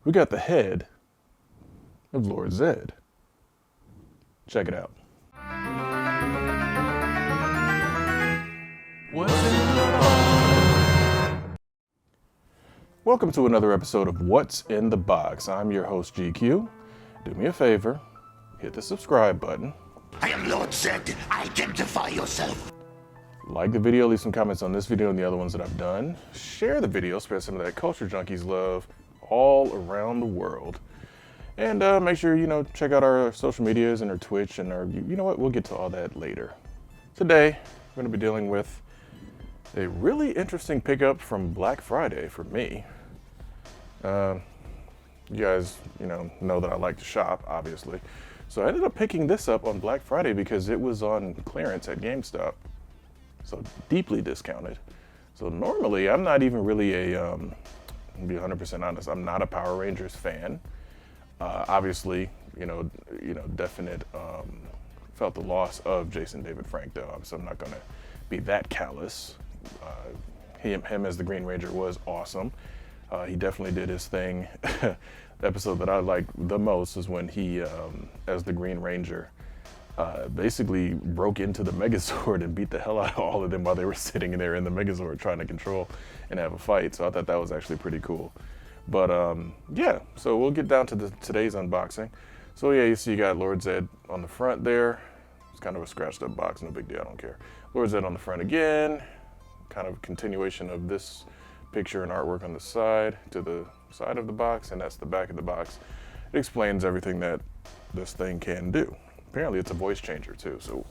we got the head of Lord Zedd. Check it out. What's in the box? Welcome to another episode of What's in the Box. I'm your host, GQ. Do me a favor, hit the subscribe button. I am Lord Zedd. Identify yourself. Like the video, leave some comments on this video and the other ones that I've done. Share the video, spread some of that culture junkies love all around the world. And make sure, check out our social medias and our Twitch and our, you know what, we'll get to all that later. Today, we're going to be dealing with a really interesting pickup from Black Friday for me. You guys, know that I like to shop, obviously. So I ended up picking this up on Black Friday because it was on clearance at GameStop. So deeply discounted. So normally I'm not even really to be 100% honest, I'm not a Power Rangers fan. Obviously, definite, felt the loss of Jason David Frank though, so I'm not gonna be that callous. Him as the Green Ranger was awesome. He definitely did his thing. The episode that I liked the most is when he, as the Green Ranger, basically broke into the Megazord and beat the hell out of all of them while they were sitting there in the Megazord trying to control and have a fight. So I thought that was actually pretty cool. But yeah, so we'll get down to today's unboxing. So yeah, you see you got Lord Zedd on the front there. It's kind of a scratched up box, no big deal, I don't care. Lord Zedd on the front again. Kind of continuation of this picture and artwork on the side to the side of the box, and that's the back of the box. It explains everything that this thing can do. Apparently it's a voice changer too, so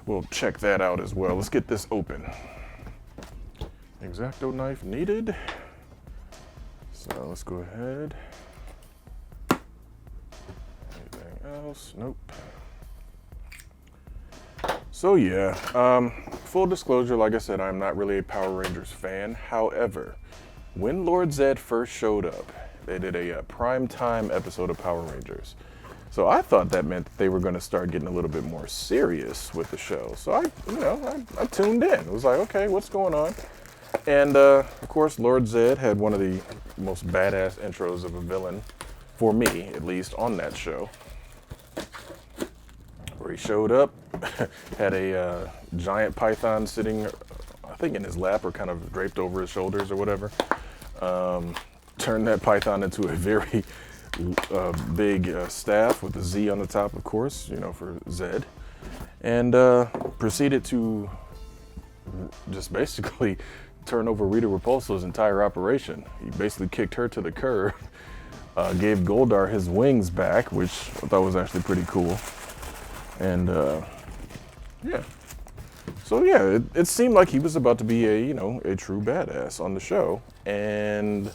we'll check that out as well. Let's get this open. X-Acto knife needed. So let's go ahead. Anything else? Nope. So yeah, full disclosure, like I said, I'm not really a Power Rangers fan. However, when Lord Zedd first showed up, they did a prime time episode of Power Rangers. So I thought that meant that they were going to start getting a little bit more serious with the show. So I tuned in. It was like, okay, what's going on? And of course, Lord Zedd had one of the most badass intros of a villain, for me at least, on that show. Where he showed up, had a giant python sitting, I think in his lap or kind of draped over his shoulders or whatever. Turned that python into a very big staff with a Z on the top, of course, for Zedd. And proceeded to just basically turn over Rita Repulso's entire operation. He basically kicked her to the curb, gave Goldar his wings back, which I thought was actually pretty cool. And yeah. So yeah, it seemed like he was about to be a true badass on the show, and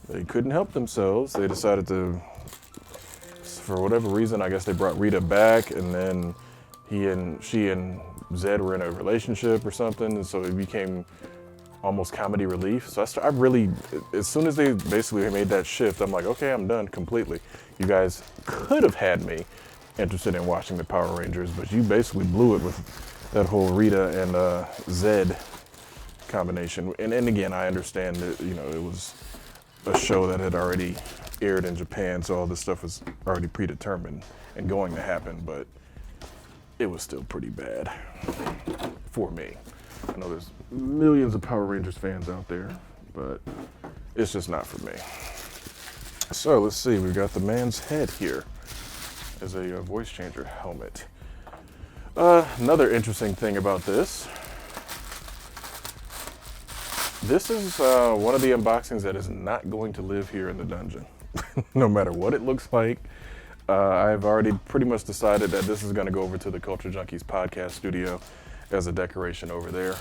they couldn't help themselves. They decided to, for whatever reason, I guess they brought Rita back, and then she and Zedd were in a relationship or something, and so it became almost comedy relief. So I really, as soon as they basically made that shift, I'm like, okay, I'm done completely. You guys could have had me interested in watching the Power Rangers, but you basically blew it with that whole Rita and Zedd combination. And again, I understand that it was a show that had already aired in Japan, so all this stuff was already predetermined and going to happen, but it was still pretty bad for me. I know there's millions of Power Rangers fans out there, but it's just not for me. So let's see, we've got the man's head here as a voice changer helmet. Another interesting thing about this is one of the unboxings that is not going to live here in the dungeon. No matter what it looks like. I've already pretty much decided that this is going to go over to the Culture Junkies podcast studio as a decoration over there.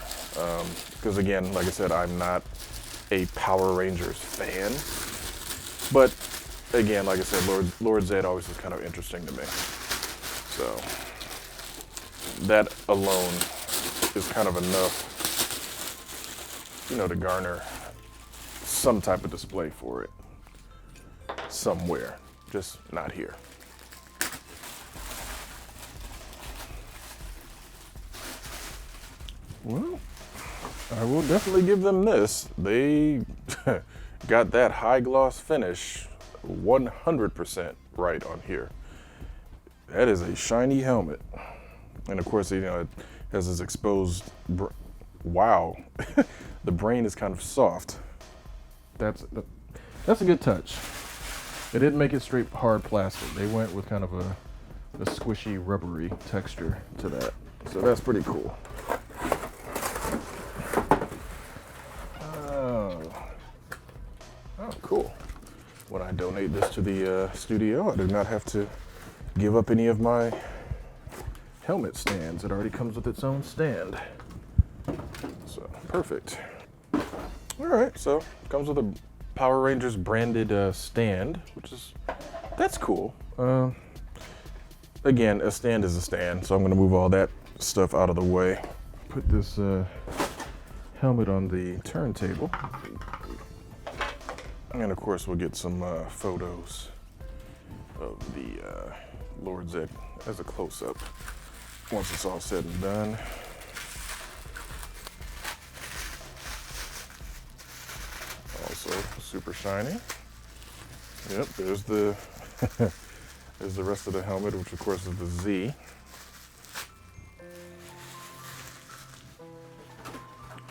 Because again, like I said, I'm not a Power Rangers fan. But again, like I said, Lord Zedd always was kind of interesting to me. So that alone is kind of enough, to garner some type of display for it somewhere, just not here. Well, I will definitely give them this. They got that high gloss finish 100% right on here. That is a shiny helmet. And of course, you know, it has this exposed, wow. The brain is kind of soft. That's a good touch. They didn't make it straight hard plastic. They went with kind of a squishy, rubbery texture to that. So that's pretty cool. Oh, cool. When I donate this to the studio, I do not have to give up any of my helmet stands. It already comes with its own stand. So, perfect. All right, so it comes with a Power Rangers branded stand, that's cool. Again, a stand is a stand, so I'm gonna move all that stuff out of the way. Put this helmet on the turntable. And of course, we'll get some photos of the Lord Zedd as a close-up once it's all said and done. Also super shiny. Yep, there's the there's the rest of the helmet, which of course is the Z.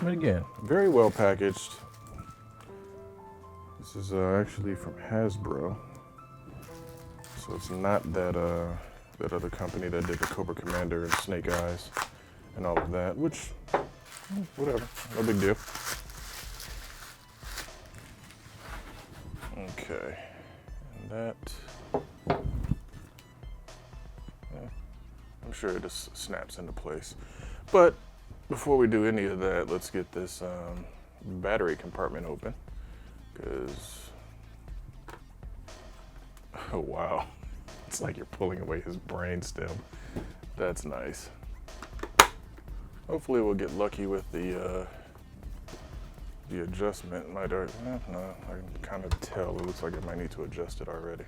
But again, very well packaged. This is actually from Hasbro, so it's not that that other company that did the Cobra Commander and Snake Eyes and all of that, which, whatever, no big deal. Okay, and that, I'm sure it just snaps into place. But before we do any of that, let's get this battery compartment open, because, oh wow, it's like you're pulling away his brain stem. That's nice. Hopefully we'll get lucky with the adjustment. No, I can kind of tell. It looks like I might need to adjust it already.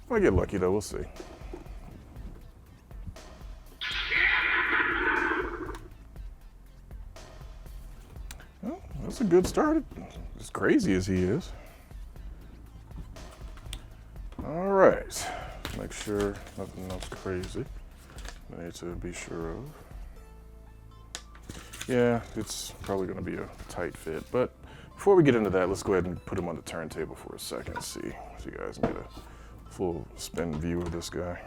If I get lucky though, we'll see. Well, that's a good start. As crazy as he is. All right, make sure nothing else crazy I need to be sure of. Yeah, it's probably gonna be a tight fit, but before we get into that, let's go ahead and put him on the turntable for a second, see so you guys can get a full spin view of this guy.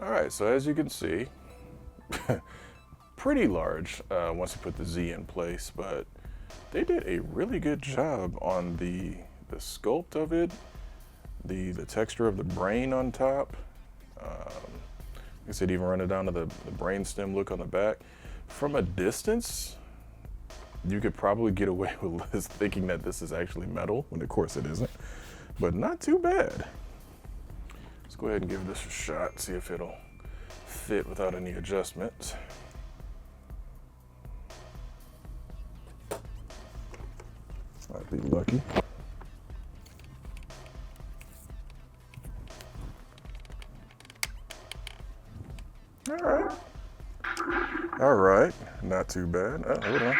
All right, so as you can see, pretty large once you put the Z in place, but they did a really good job on the sculpt of it, the texture of the brain on top. I said even run it down to the brain stem look on the back. From a distance, you could probably get away with this thinking that this is actually metal, when of course it isn't, but not too bad. Let's go ahead and give this a shot, see if it'll fit without any adjustments. Might be lucky. All right, not too bad. Hold on.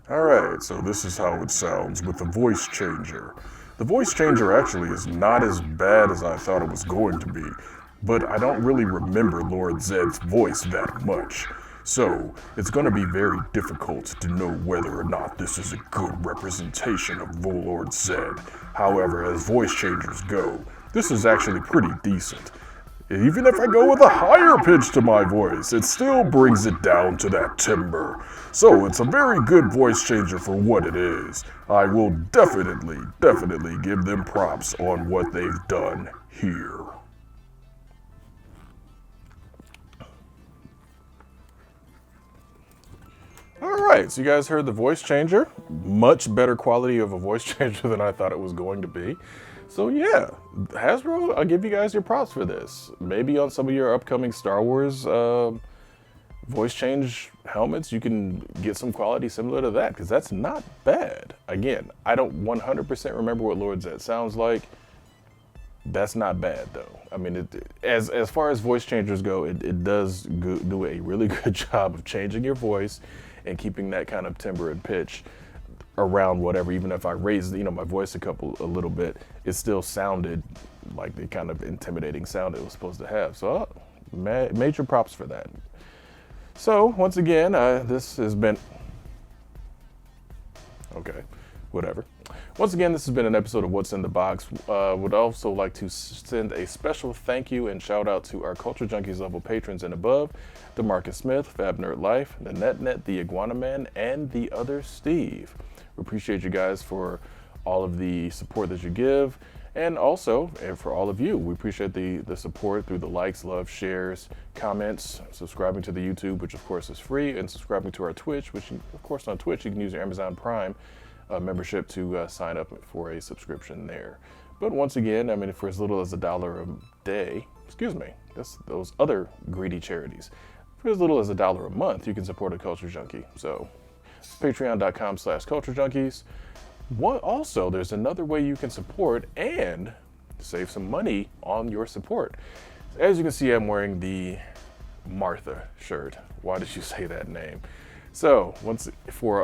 All right, so this is how it sounds with the voice changer. The voice changer actually is not as bad as I thought it was going to be, but I don't really remember Lord Zedd's voice that much. So it's going to be very difficult to know whether or not this is a good representation of Lord Zedd. However, as voice changers go, this is actually pretty decent. Even if I go with a higher pitch to my voice, it still brings it down to that timbre. So it's a very good voice changer for what it is. I will definitely give them props on what they've done here. All right, so you guys heard the voice changer. Much better quality of a voice changer than I thought it was going to be. So yeah, Hasbro, I'll give you guys your props for this. Maybe on some of your upcoming Star Wars voice change helmets, you can get some quality similar to that, because that's not bad. Again, I don't 100% remember what Lord Zedd sounds like. That's not bad though. I mean, as far as voice changers go, it does do a really good job of changing your voice and keeping that kind of timbre and pitch around whatever, even if I raised, my voice a little bit, it still sounded like the kind of intimidating sound it was supposed to have. So major props for that. So once again, this has been, okay, whatever. Once again, this has been an episode of What's in the Box. Would also like to send a special thank you and shout out to our Culture Junkies level patrons and above, DeMarcus Smith, Fab Nerd Life, the NetNet, the Iguana Man, and the other Steve. We appreciate you guys for all of the support that you give, and also for all of you. We appreciate the support through the likes, love, shares, comments, subscribing to the YouTube, which of course is free, and subscribing to our Twitch, which of course on Twitch you can use your Amazon Prime membership to sign up for a subscription there. But once again, I mean, for as little as $1 a day, that's those other greedy charities. For as little as $1 a month, you can support a Culture Junkie. So patreon.com/Culture Junkies. Also, there's another way you can support and save some money on your support. As you can see, I'm wearing the Martha shirt. Why did you say that name? So for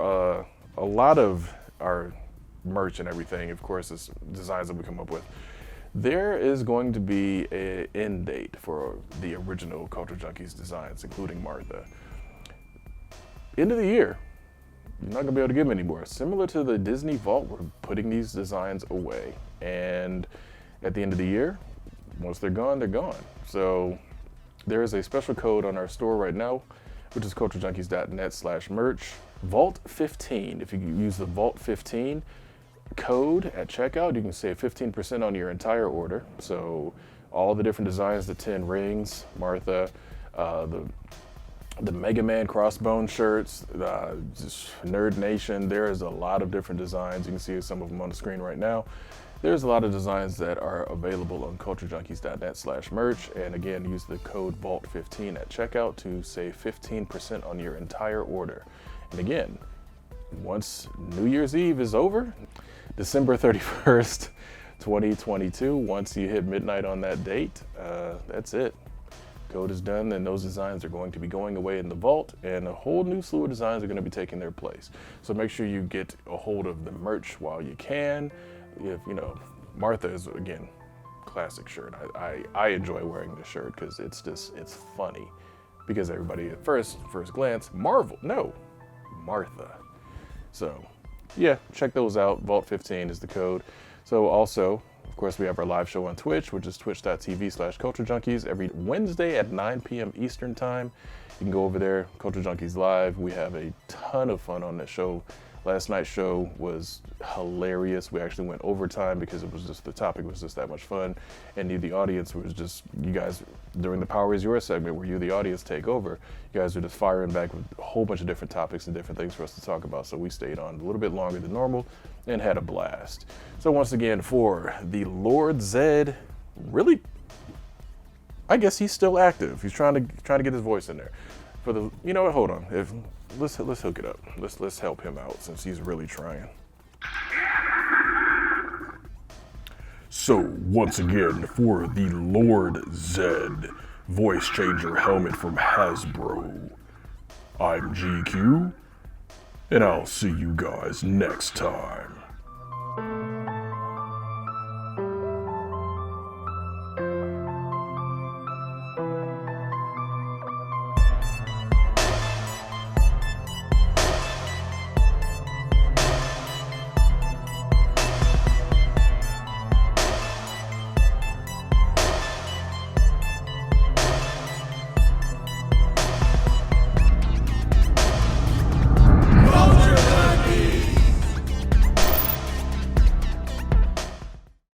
a lot of our merch and everything, of course, it's designs that we come up with, there is going to be an end date for the original Culture Junkies designs, including Martha. End of the year, you're not gonna be able to get them anymore. Similar to the Disney Vault, we're putting these designs away. And at the end of the year, once they're gone, they're gone. So there is a special code on our store right now, which is culturejunkies.net/merch. Vault 15. If you use the Vault 15 code at checkout, you can save 15% on your entire order. So all the different designs, the 10 rings, Martha, the Mega Man crossbone shirts, just Nerd Nation. There is a lot of different designs. You can see some of them on the screen right now. There's a lot of designs that are available on culturejunkies.net/merch. And again, use the code VAULT15 at checkout to save 15% on your entire order. And again, once New Year's Eve is over, December 31st, 2022, once you hit midnight on that date, that's it. Code is done, and those designs are going to be going away in the vault, and a whole new slew of designs are going to be taking their place. So make sure you get a hold of the merch while you can. If Martha is, again, classic shirt. I enjoy wearing this shirt because it's funny, because everybody at first glance, Martha. So yeah, check those out. Vault 15 is the code. So also, of course, we have our live show on Twitch, which is twitch.tv/Culture Junkies every Wednesday at 9 p.m. Eastern time. You can go over there, Culture Junkies Live. We have a ton of fun on that show. Last night's show was hilarious. We actually went overtime because the topic was just that much fun. And the audience was just, you guys, during the Power Is Yours segment where you, the audience, take over, you guys are just firing back with a whole bunch of different topics and different things for us to talk about. So we stayed on a little bit longer than normal and had a blast. So once again, for the Lord Zedd, really, I guess he's still active. He's trying to get his voice in there. For the, hold on. Let's hook it up. Let's help him out since he's really trying. So once again, for the Lord Zedd voice changer helmet from Hasbro, I'm GQ, and I'll see you guys next time.